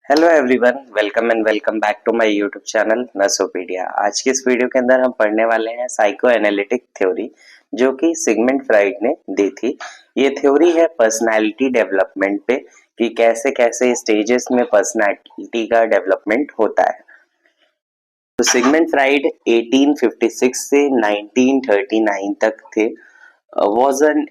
Hello everyone, welcome and welcome back to my YouTube channel Nursopedia. आज की इस video के अंदर हम पढ़ने वाले हैं साइको एनालिटिक थ्योरी, जो कि सिगमंड फ्राइड ने दी थी। ये थ्योरी है पर्सनालिटी डेवलपमेंट पे कि कैसे कैसे स्टेजेस में पर्सनालिटी का डेवलपमेंट होता है। तो सिगमंड फ्राइड 1856 से 1939 तक थे। Was an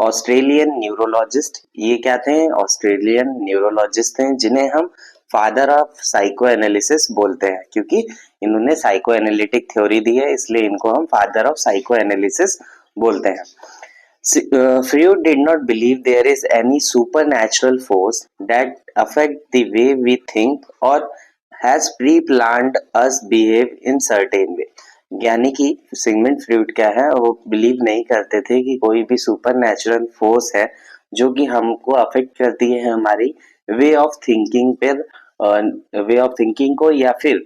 Australian neurologist. ये क्या थे? ऑस्ट्रेलियन न्यूरोलॉजिस्ट थे, जिन्हें हम फादर ऑफ साइको एनालिसिस बोलते हैं, क्योंकि इन्होंने साइको एनालिटिक थ्योरी दी है, इसलिए इनको हम फादर ऑफ साइको एनालिसिस बोलते हैं। Freud did not believe there is any supernatural force that affect the way we think or has pre-planned us behave in certain way। यानी कि सिगमंड फ्रूड क्या है, वो बिलीव नहीं करते थे कि कोई भी सुपर नेचुरल फोर्स है जो कि हमको अफेक्ट करती है हमारी वे ऑफ थिंकिंग पर, वे ऑफ थिंकिंग को, या फिर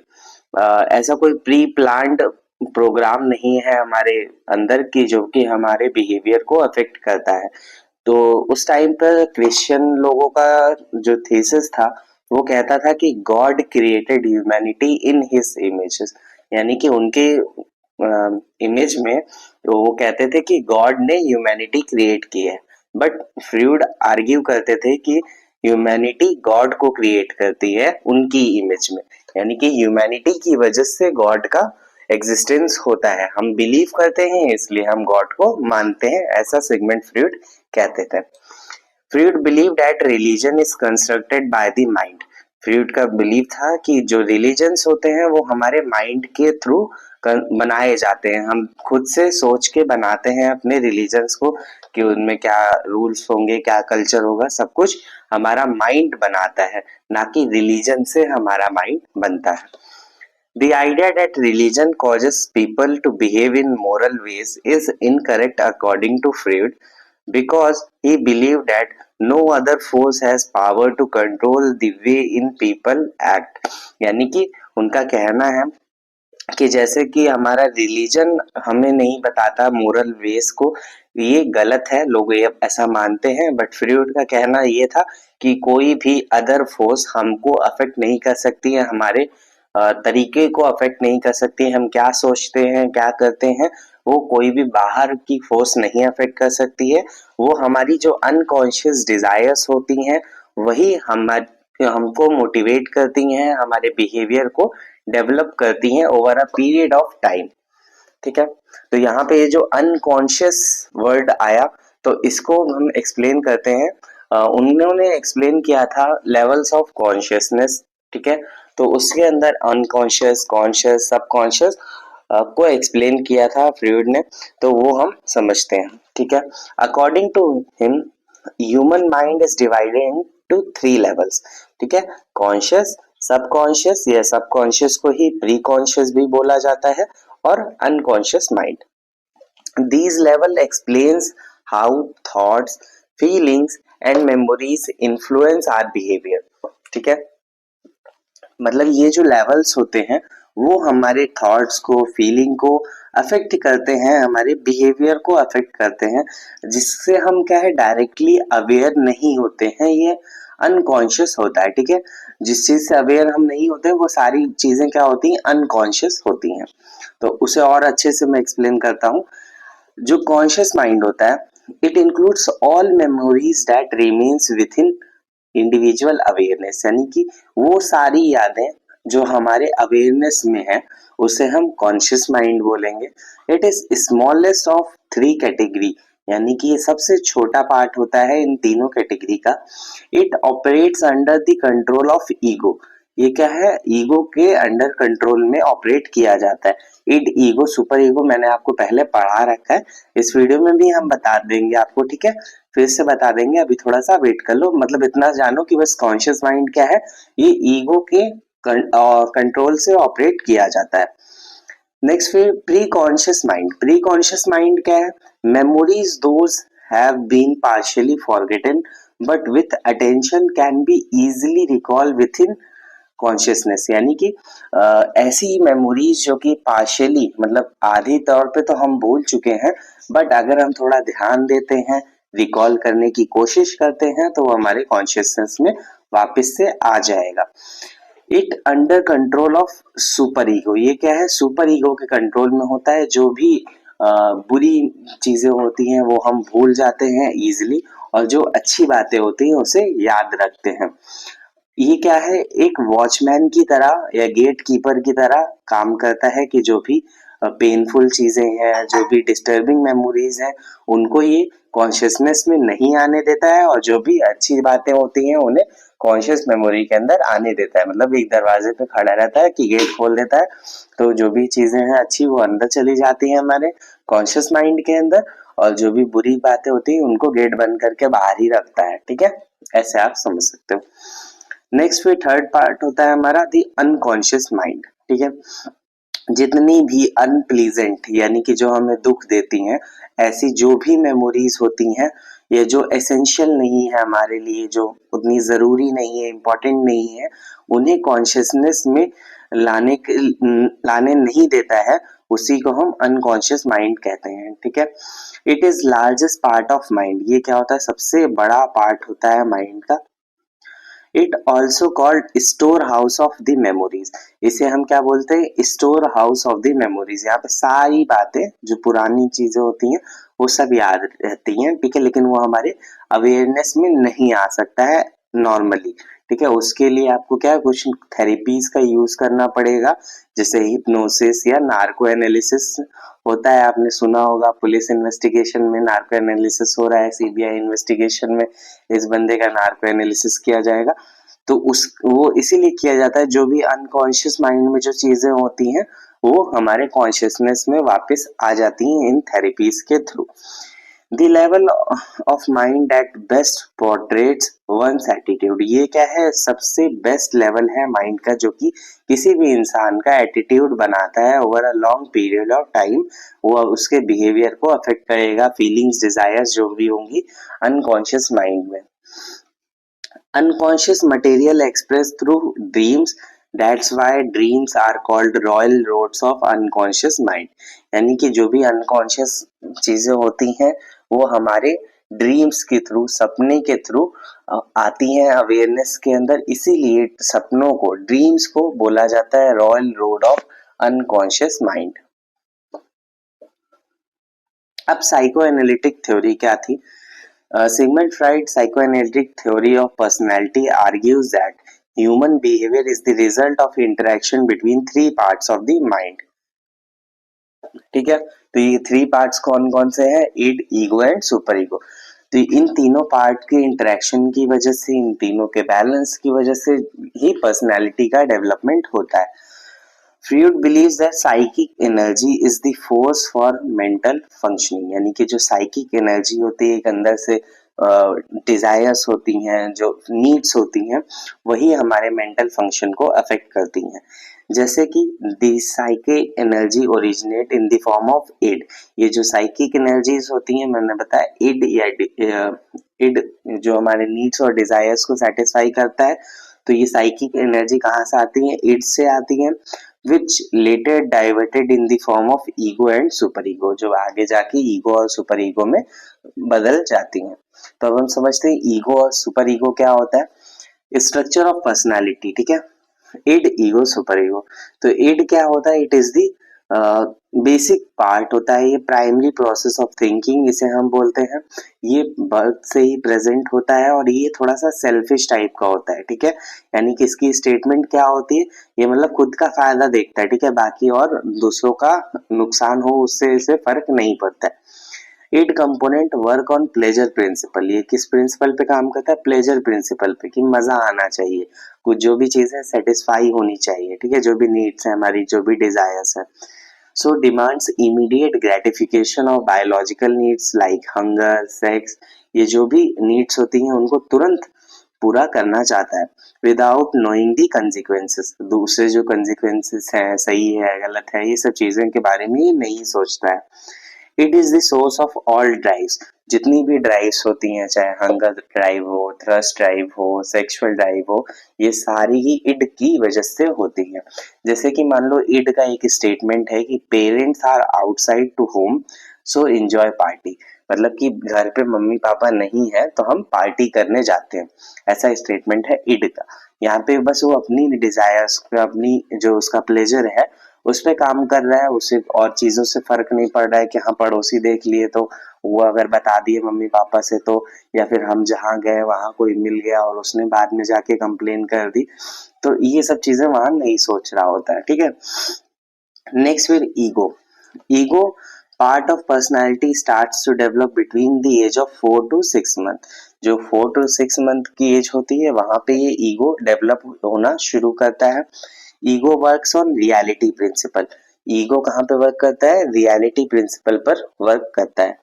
ऐसा कोई प्री प्लान्ड प्रोग्राम नहीं है हमारे अंदर की जो कि हमारे बिहेवियर को अफेक्ट करता है। तो उस टाइम पर क्रिश्चियन लोगों का जो थीसिस था वो कहता था कि God created humanity in his images, यानी कि उनके इमेज में तो वो कहते थे कि गॉड ने ह्यूमैनिटी क्रिएट की है। बट फ्रूड आर्ग्यू करते थे कि ह्यूमैनिटी गॉड को क्रिएट करती है उनकी इमेज में, यानी कि ह्यूमैनिटी की वजह से गॉड का एग्जिस्टेंस होता है। हम बिलीव करते हैं इसलिए हम गॉड को मानते हैं, ऐसा सिगमंड फ्रूड कहते थे। Freud believe that religion is constructed by the mind. Freud का बिलीव था कि जो रिलीजन्स होते हैं वो हमारे माइंड के थ्रू बनाए जाते हैं। हम खुद से सोच के बनाते हैं अपने रिलीजन्स को कि उनमें क्या रूल्स होंगे, क्या कल्चर होगा, सब कुछ हमारा माइंड बनाता है, ना कि रिलीजन से हमारा माइंड बनता है। The idea that religion causes people to behave in moral ways is incorrect according to Freud, because he believed that no other force has power to control the way in people act। यानी कि उनका कहना है कि जैसे कि हमारा religion हमें नहीं बताता मोरल वेज को, ये गलत है, लोग ये ऐसा मानते हैं। बट फ्रूड का कहना ये था कि कोई भी अदर फोर्स हमको अफेक्ट नहीं कर सकती है, हमारे तरीके को अफेक्ट नहीं कर सकती है, हम क्या सोचते हैं क्या करते हैं वो कोई भी बाहर की फोर्स नहीं अफेक्ट कर सकती है। वो हमारी जो अनकॉन्शियस डिजायर्स होती हैं वही हमको मोटिवेट करती हैं, हमारे बिहेवियर को डेवलप करती हैं over a period of time. ठीक है, तो यहाँ पे ये जो अनकॉन्शियस वर्ड आया तो इसको हम एक्सप्लेन करते हैं। उन्होंने एक्सप्लेन किया था लेवल्स ऑफ कॉन्शियसनेस। ठीक है, तो उसके अंदर अनकॉन्शियस, कॉन्शियस, सबकॉन्शियस को एक्सप्लेन किया था फ्रूड ने, तो वो हम समझते हैं। ठीक है, according to him human mind is divided into 3 levels. ठीक है, कॉन्शियस, सबकॉन्शियस, या सबकॉन्शियस को ही प्री कॉन्शियस भी बोला जाता है, और unconscious mind. These level explains how thoughts, feelings and memories influence our behavior। ठीक है, मतलब ये जो लेवल्स होते हैं वो हमारे थॉट्स को, फीलिंग को अफेक्ट करते हैं, हमारे बिहेवियर को अफेक्ट करते हैं, जिससे हम क्या है डायरेक्टली अवेयर नहीं होते हैं, ये अनकॉन्शियस होता है। ठीक है, जिस चीज से अवेयर हम नहीं होते वो सारी चीजें क्या होती हैं, अनकॉन्शियस होती हैं। तो उसे और अच्छे से मैं एक्सप्लेन करता हूँ। जो कॉन्शियस माइंड होता है, it includes all memories that remains with in individual awareness, यानी कि वो सारी यादें जो हमारे अवेयरनेस में है उसे हम कॉन्शियस माइंड बोलेंगे। It is smallest of 3 category, यानी कि ये सबसे छोटा पार्ट होता है इन तीनों कैटेगरी का। It operates under the control of ego. ये क्या है, ईगो के अंडर कंट्रोल में ऑपरेट किया जाता है। इड ईगो, सुपर ईगो मैंने आपको पहले पढ़ा रखा है, इस वीडियो में भी हम बता देंगे आपको। ठीक है, फिर से बता देंगे, अभी थोड़ा सा वेट कर लो। मतलब इतना जानो कि बस कॉन्शियस माइंड क्या है, ये ईगो के कंट्रोल से ऑपरेट किया जाता है। नेक्स्ट फिर pre conscious mind. Pre conscious mind क्या है, memories those have been partially forgotten but with attention can be easily recall with in consciousness, यानी कि ऐसी मेमोरीज जो कि पार्शियली मतलब आधी तौर पे तो हम भूल चुके हैं, बट अगर हम थोड़ा ध्यान देते हैं, रिकॉल करने की कोशिश करते हैं तो वो हमारे कॉन्शियसनेस में वापस से आ जाएगा। It under control of super ego, ये क्या है, सुपर ईगो के कंट्रोल में होता है। जो भी बुरी चीजें होती हैं वो हम भूल जाते हैं इजिली, और जो अच्छी बातें होती हैं उसे याद रखते हैं। ये क्या है, एक वॉचमैन की तरह या गेट कीपर की तरह काम करता है कि जो भी पेनफुल चीजें हैं, जो भी डिस्टर्बिंग मेमोरीज हैं, उनको ये कॉन्शियसनेस में नहीं आने देता है, और जो भी अच्छी बातें होती हैं उन्हें कॉन्शियस मेमोरी के अंदर आने देता है। मतलब एक दरवाजे पे खड़ा रहता है कि गेट खोल देता है, तो जो भी चीजें हैं अच्छी वो अंदर चली जाती हैं हमारे कॉन्शियस माइंड के अंदर, और जो भी बुरी बातें होती हैं उनको गेट बंद करके बाहर ही रखता है। ठीक है, ऐसे आप समझ सकते हो। नेक्स्ट फिर थर्ड पार्ट होता है हमारा दी अनकॉन्शियस माइंड। ठीक है, जितनी भी अनप्लीजेंट यानी कि जो हमें दुख देती हैं, ऐसी जो भी मेमोरीज होती हैं या जो एसेंशियल नहीं है हमारे लिए, जो उतनी जरूरी नहीं है, इम्पोर्टेंट नहीं है, उन्हें कॉन्शियसनेस में लाने नहीं देता है, उसी को हम अनकॉन्शियस माइंड कहते हैं। ठीक है, it is largest part of mind, ये क्या होता है, सबसे बड़ा पार्ट होता है माइंड का। It also called store house of the memories, इसे हम क्या बोलते हैं, store house of the memories. यहाँ पे सारी बातें जो पुरानी चीजें होती हैं वो सब याद रहती हैं। ठीक है, लेकिन वो हमारे अवेयरनेस में नहीं आ सकता है नॉर्मली। ठीक है, उसके लिए आपको क्या कुछ थेरेपीज का यूज करना पड़ेगा, जैसे हिप्नोसिस या नार्को एनालिसिस होता है, आपने सुना होगा। पुलिस इन्वेस्टिगेशन में नार्को एनालिसिस हो रहा है, सीबीआई इन्वेस्टिगेशन में इस बंदे का नार्को एनालिसिस किया जाएगा। तो उस वो इसीलिए किया जाता है, जो भी अनकॉन्शियस माइंड में जो चीजें होती हैं वो हमारे कॉन्शियसनेस में वापस आ जाती हैं इन थेरेपीज के through. The level of mind that best portraits one's attitude, ये क्या है, सबसे बेस्ट लेवल है माइंड का जो कि किसी भी इंसान का एटीट्यूड बनाता है over a long period of time. वो उसके बिहेवियर को अफेक्ट करेगा, फीलिंग्स, डिजायर्स जो भी होंगी अनकॉन्शियस माइंड में। Unconscious material expressed through dreams, that's why dreams are called royal roads of unconscious mind। यानी कि जो भी अनकॉन्शियस चीजें होती हैं वो हमारे ड्रीम्स के थ्रू, सपने के थ्रू आती हैं अवेयरनेस के अंदर, इसीलिए सपनों को, ड्रीम्स को बोला जाता है royal road of unconscious mind. अब साइको एनालिटिक थ्योरी क्या थी? Sigmund Freud's psychoanalytic theory of personality argues that human behavior is the result of interaction between three parts of the mind। ठीक है, तो ये थ्री पार्ट्स कौन कौन से हैं? id, ego and super ego. तो इन तीनों पार्ट के इंटरेक्शन की वजह से, इन तीनों के बैलेंस की वजह से ही पर्सनैलिटी का डेवलपमेंट होता है। Freud believes that psychic energy is the force for mental functioning, यानी कि जो साइकिक एनर्जी होती है, एक अंदर से डिजायर्स होती हैं, जो नीड्स होती हैं, वही हमारे मेंटल फंक्शन को अफेक्ट करती हैं। जैसे कि the psychic energy originate in the form of id, ये जो साइकिक एनर्जीज होती हैं, मैंने बताया इड या इड जो हमारे नीड्स और डिजायर्स को सेटिस्फाई करता है, तो ये साइकिक एनर्जी कहाँ से आती है? इड से आती है, which later diverted in the form of ego and super ego, जो आगे जाके ईगो और सुपर ईगो में बदल जाती हैं। तो अब हम समझते हैं ईगो और सुपर ईगो क्या होता है। स्ट्रक्चर ऑफ पर्सनालिटी, ठीक है, इड, ईगो, सुपर ईगो। तो इड क्या होता है? It is the basic part होता है, ये प्राइमरी प्रोसेस ऑफ थिंकिंग इसे हम बोलते हैं। ये बर्थ से ही प्रेजेंट होता है और ये थोड़ा सा सेल्फिश टाइप का होता है। ठीक है, यानी कि इसकी स्टेटमेंट क्या होती है, ये मतलब खुद का फायदा देखता है। ठीक है, बाकी और दूसरों का नुकसान हो उससे इसे फर्क नहीं पड़ता है। Id component work on pleasure principle, ये किस प्रिंसिपल पे काम करता है? प्लेजर प्रिंसिपल पे, कि मजा आना चाहिए, कुछ जो भी चीज है सेटिस्फाई होनी चाहिए। ठीक है, जो भी नीड्स है हमारी, जो भी डिजायर्स है। So demands immediate gratification of biological needs like hunger, sex, ये जो भी नीड्स होती हैं उनको तुरंत पूरा करना चाहता है विदाउट नोइंग दी कंसिक्वेंसेस, दूसरे जो कंसिक्वेंसेस हैं, सही है गलत है, ये सब चीजों के बारे में ये नहीं सोचता है। It is the source of all drives, जितनी भी ड्राइव्स होती हैं, चाहे हंगर ड्राइव हो, थ्रस्ट ड्राइव हो, सेक्सुअल ड्राइव हो, ये सारी ही इड की वजह से होती हैं। जैसे कि मान लो इड का एक स्टेटमेंट है कि parents are outside to home so enjoy party, मतलब कि घर पे मम्मी पापा नहीं है तो हम पार्टी करने जाते हैं, ऐसा स्टेटमेंट है इड का। यहाँ पे बस वो अपनी डिजायर्स पे, अपनी जो उसका प्लेजर है उस पे काम कर रहा है, उसे और चीजों से फर्क नहीं पड़ रहा है कि हाँ पड़ोसी देख लिए तो वो अगर बता दिए मम्मी पापा से तो, या फिर हम जहाँ गए वहां कोई मिल गया और उसने बाद में जाके कंप्लेन कर दी, तो ये सब चीजें वहां नहीं सोच रहा होता है, ठीक है। नेक्स्ट फिर ego. Ego part of personality starts to develop between the age of 4 to 6 month. जो 4 to 6 मंथ की एज होती है वहां पे ये ईगो डेवलप होना शुरू करता है। Ego works on reality principle. Ego कहाँ पे वर्क करता है? रियलिटी प्रिंसिपल पर वर्क करता है।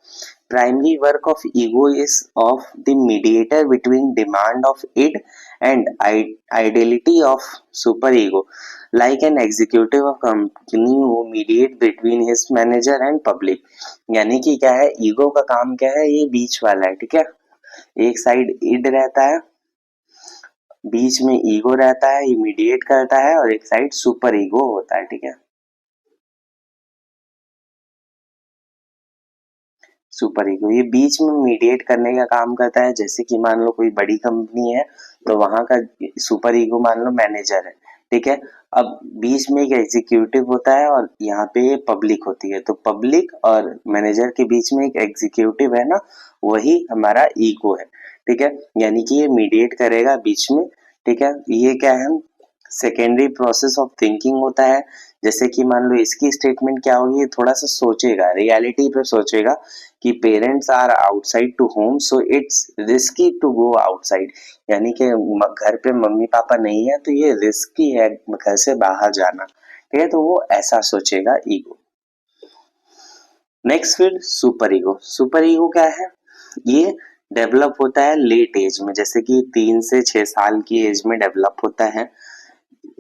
Primary work of ego is of the mediator between demand of id and ideality of superego, like an executive of company who mediate between his manager and public। यानी कि क्या है, ego का काम क्या है, ये बीच वाला है, ठीक है। एक साइड इड रहता है, बीच में ईगो रहता है, ये मीडिएट करता है, और एक साइड सुपर ईगो होता है, ठीक है। सुपर ईगो ये बीच में मीडिएट करने का काम करता है। जैसे कि मान लो कोई बड़ी कंपनी है तो वहां का सुपर ईगो मान लो मैनेजर है, ठीक है। अब बीच में एक एग्जीक्यूटिव होता है और यहाँ पे पब्लिक होती है, तो पब्लिक और मैनेजर के बीच में एक एग्जीक्यूटिव है ना, वही हमारा ईगो है, ठीक है। यानी कि ये मीडिएट करेगा बीच में, ठीक है। ये क्या है, सेकेंडरी प्रोसेस ऑफ थिंकिंग होता है। जैसे कि मान लो इसकी स्टेटमेंट क्या होगी, थोड़ा सा सोचेगा, रियलिटी पे सोचेगा कि parents are outside to home so it's risky to go outside. यानी कि घर पे मम्मी पापा नहीं है तो ये रिस्की है घर से बाहर जाना, ठीक है। तो वो ऐसा सोचेगा ईगो। नेक्स्ट फिर सुपर ईगो। सुपर ईगो क्या है, ये डेवलप होता है लेट एज में, जैसे कि 3 से 6 साल की एज में डेवलप होता है।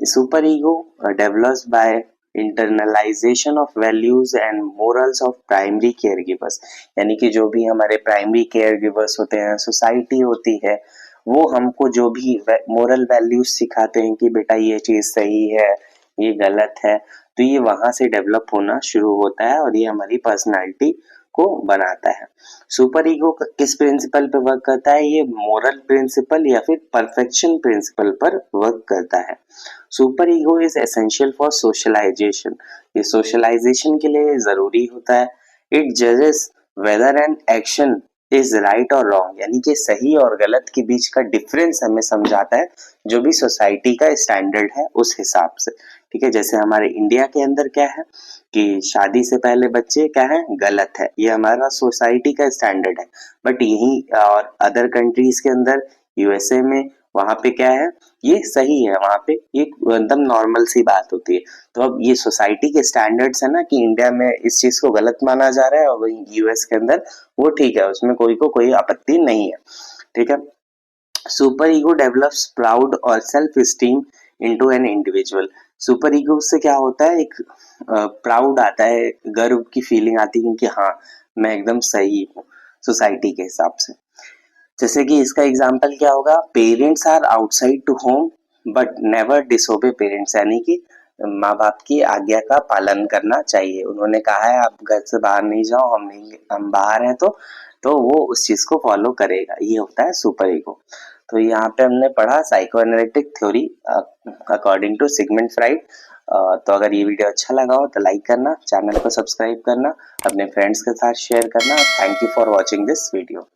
Super ego develops by internalization of values and morals of primary caregivers। यानी कि जो भी हमारे प्राइमरी केयर गिवर्स होते हैं, सोसाइटी होती है, वो हमको जो भी मोरल वैल्यूज सिखाते हैं कि बेटा ये चीज सही है, ये गलत है, तो ये वहां से डेवलप होना शुरू होता है और ये हमारी पर्सनालिटी को बनाता है। सुपर ईगो किस प्रिंसिपल पे वर्क करता है? ये मोरल प्रिंसिपल या फिर परफेक्शन प्रिंसिपल पर वर्क करता है। Super ego is essential for socialization. ये सोशलाइजेशन के लिए जरूरी होता है। इट जजेस whether an action is right और रॉन्ग, यानी कि सही और गलत के बीच का डिफरेंस हमें समझाता है, जो भी सोसाइटी का स्टैंडर्ड है उस हिसाब से, ठीक है। जैसे हमारे इंडिया के अंदर क्या है कि शादी से पहले बच्चे क्या है, गलत है, ये हमारा सोसाइटी का स्टैंडर्ड है। बट यही और अदर कंट्रीज के अंदर, यूएसए में, वहां पे क्या है, ये सही है, वहां पे ये एकदम नॉर्मल सी बात होती है। तो अब ये सोसाइटी के स्टैंडर्ड्स है ना, कि इंडिया में इस चीज को गलत माना जा रहा है और वही यूएस के अंदर वो ठीक है, उसमें कोई को कोई आपत्ति नहीं है, ठीक है। सुपर ईगो डेवलप्स प्राउड और self esteem into an individual. Super ego से क्या होता है, एक प्राउड आता है, गर्व की फीलिंग आती है कि हाँ मैं एकदम सही हूँ सोसाइटी के हिसाब से। जैसे कि इसका एग्जाम्पल क्या होगा, parents are outside to home but never disobey parents. यानी कि माँ बाप की आज्ञा का पालन करना चाहिए, उन्होंने कहा है आप घर से बाहर नहीं जाओ, हम बाहर हैं तो वो उस चीज को फॉलो करेगा, ये होता है सुपर ईगो। तो यहाँ पे हमने पढ़ा psycho analytic theory according to Sigmund Freud. तो अगर ये वीडियो अच्छा लगा हो तो लाइक करना, चैनल को सब्सक्राइब करना, अपने फ्रेंड्स के साथ शेयर करना। Thank you for watching this video.